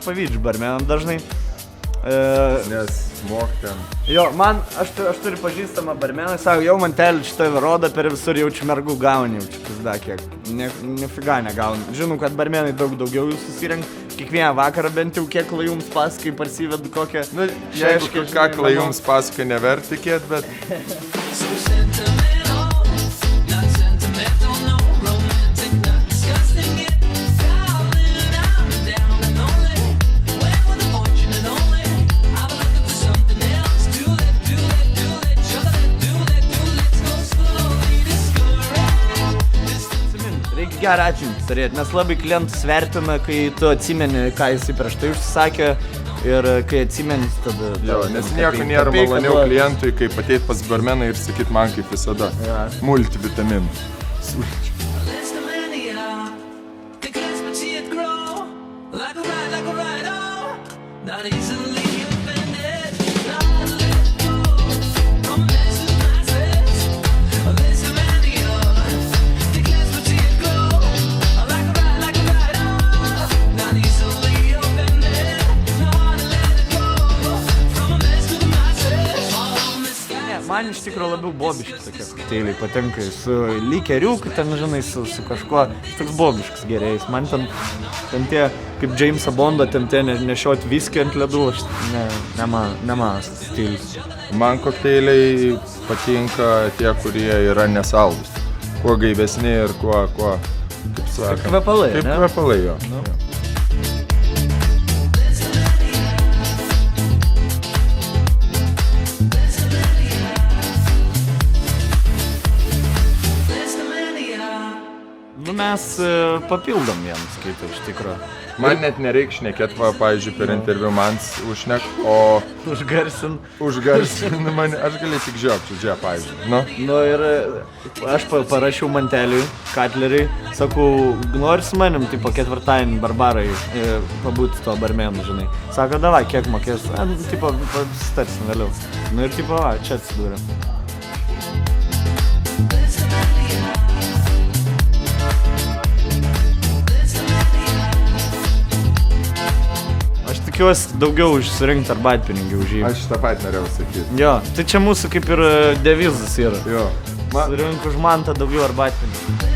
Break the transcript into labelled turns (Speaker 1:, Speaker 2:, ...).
Speaker 1: pavydžiu barmenam dažnai.
Speaker 2: Nes mok ten.
Speaker 1: Jo, aš turiu pažįstamą barmeną, sako, jau man telį šitą rodo, per visur jaučiu mergų gauni, jaučiu pizda kiek. Nefiga negauni. Žinau, kad barmenai daugiau jų susirenk, kiekvieną vakarą bent jau kiek jums pasakai parsivedu kokią...
Speaker 2: Nu, jeigu kaklą jums pasakai nevert tikėt, bet...
Speaker 1: Gerą atmintį turėti, nes labai klientus vertina, kai tu atsimeni, ką jisai prieš tai užsisakė ir kai atsimeni, tada...
Speaker 2: Jo, nes nieko nėra maloniau klientui, kaip ateit pas barmeną ir sakyt man kaip visada.
Speaker 1: Ja.
Speaker 2: Multivitaminų.
Speaker 1: Man iš tikrųjų labiau bobiški tokie kokteiliai patinka, su likeriuku, ten, žinai, su kažkuo, toks bobiškas gerėjais. Man ten tie, kaip Jamesą Bondą, ten nešiot viskį ant ledų, ne mano stilius.
Speaker 2: Man kokteiliai patinka tie, kurie yra nesaldus. Kuo gaivesni ir kuo kaip sakant.
Speaker 1: Kaip kvepalai, ne?
Speaker 2: Kaip kvepalai, jo.
Speaker 1: No. Mes papildom vienas kitą iš tikro.
Speaker 2: Man net nereik šnekėt, pavyzdžiui, per interviu man užšnek, o... Užgarsin mane, aš galiu tik žiopčiu, pavyzdžiui.
Speaker 1: Nu ir aš parašiau Manteliui, Katleriui, sakau, nori su manim, tipo, ketvirtadienį barbarai pabūti to barmenu, žinai. Sako, davai, kiek mokės, tipo, pasitarsim vėliau. Nu ir tipo, čia atsidūrėm. Tikiuosi daugiau užsirinkti arbatpinigių už jį.
Speaker 2: Aš tą patį norėjau sakyti.
Speaker 1: Jo, tai čia mūsų kaip ir devizas yra.
Speaker 2: Jo.
Speaker 1: Surink už mantą daugiau arbatpinigių.